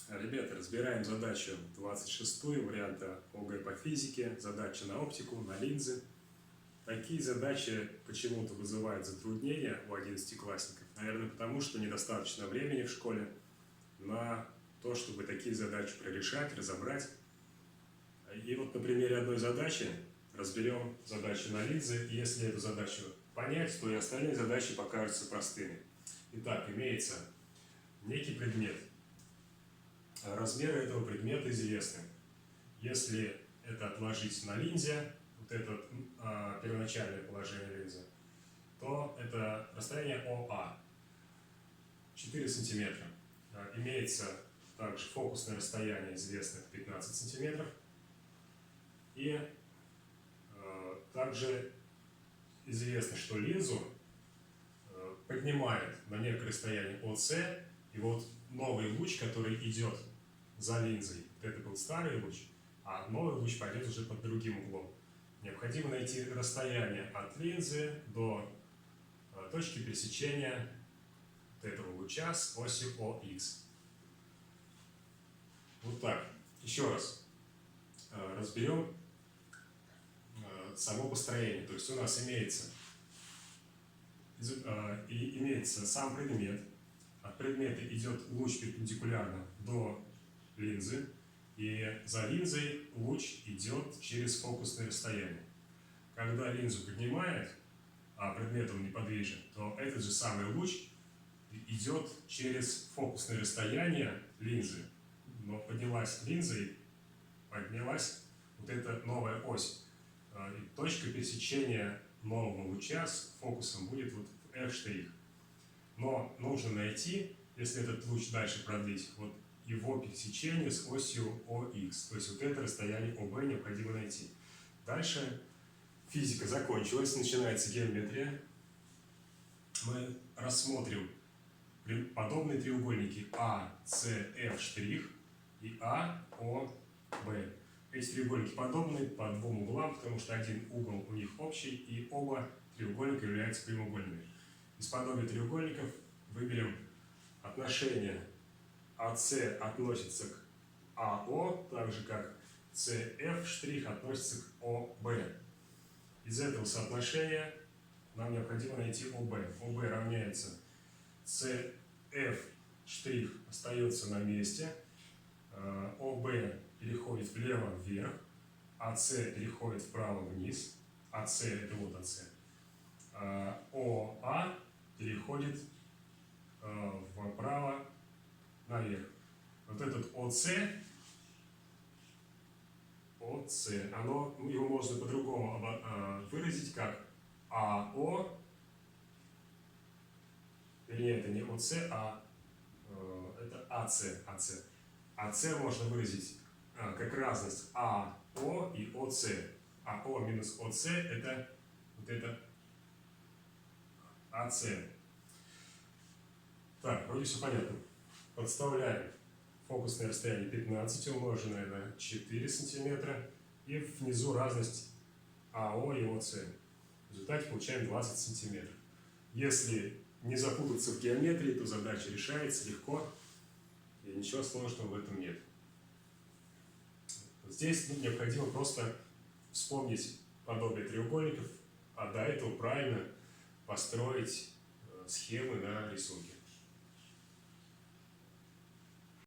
Ребята, разбираем задачу 26-ю, варианта ОГЭ по физике, задача на оптику, на линзы. Такие задачи почему-то вызывают затруднения у 11-классников. Наверное, потому что недостаточно времени в школе на то, чтобы такие задачи прорешать, разобрать. И вот на примере одной задачи разберем задачу на линзы. И если эту задачу понять, то и остальные задачи покажутся простыми. Итак, имеется некий предмет. Размеры этого предмета известны. Если это отложить на линзе, вот это первоначальное положение линзы, то это расстояние ОА 4 сантиметра. Имеется также фокусное расстояние известно 15 сантиметров. И также известно, что линзу поднимает на некоторое расстояние ОС, и вот новый луч, который идет за линзой, вот это был старый луч, а новый луч пойдет уже под другим углом. Необходимо найти расстояние от линзы до точки пересечения вот этого луча с осью ОХ. Вот так. Еще раз разберем само построение. То есть у нас имеется сам предмет. От предмета идет луч перпендикулярно до линзы, и за линзой луч идет через фокусное расстояние. Когда линзу поднимает, а предмет он неподвижен, то этот же самый луч идет через фокусное расстояние линзы. Но поднялась линза и поднялась вот эта новая ось. И точка пересечения нового луча с фокусом будет вот в F'. Но нужно найти, если этот луч дальше продлить, вот его пересечение с осью ОХ. То есть вот это расстояние ОБ необходимо найти. Дальше физика закончилась, начинается геометрия. Мы рассмотрим подобные треугольники ACF' и AOB. Эти треугольники подобны по двум углам, потому что один угол у них общий, и оба треугольника являются прямоугольными. Из подобия треугольников выберем отношение АС относится к АО, так же как CF' относится к ОБ. Из этого соотношения нам необходимо найти ОБ. ОБ равняется CF' остается на месте, ОБ переходит влево-вверх, АС переходит вправо-вниз, АС это вот АС, ОА переходит вправо наверх. Вот этот ОС, его можно по-другому выразить как АО, вернее, это не ОС, а это АС. АС можно выразить как разность АО и ОС. АО минус ОС это вот это АС. Так, вроде все понятно. Подставляем фокусное расстояние 15, умноженное на 4 сантиметра, и внизу разность АО и ОС. В результате получаем 20 сантиметров. Если не запутаться в геометрии, то задача решается легко, и ничего сложного в этом нет. Здесь необходимо просто вспомнить подобие треугольников, а до этого правильно построить схемы на рисунке.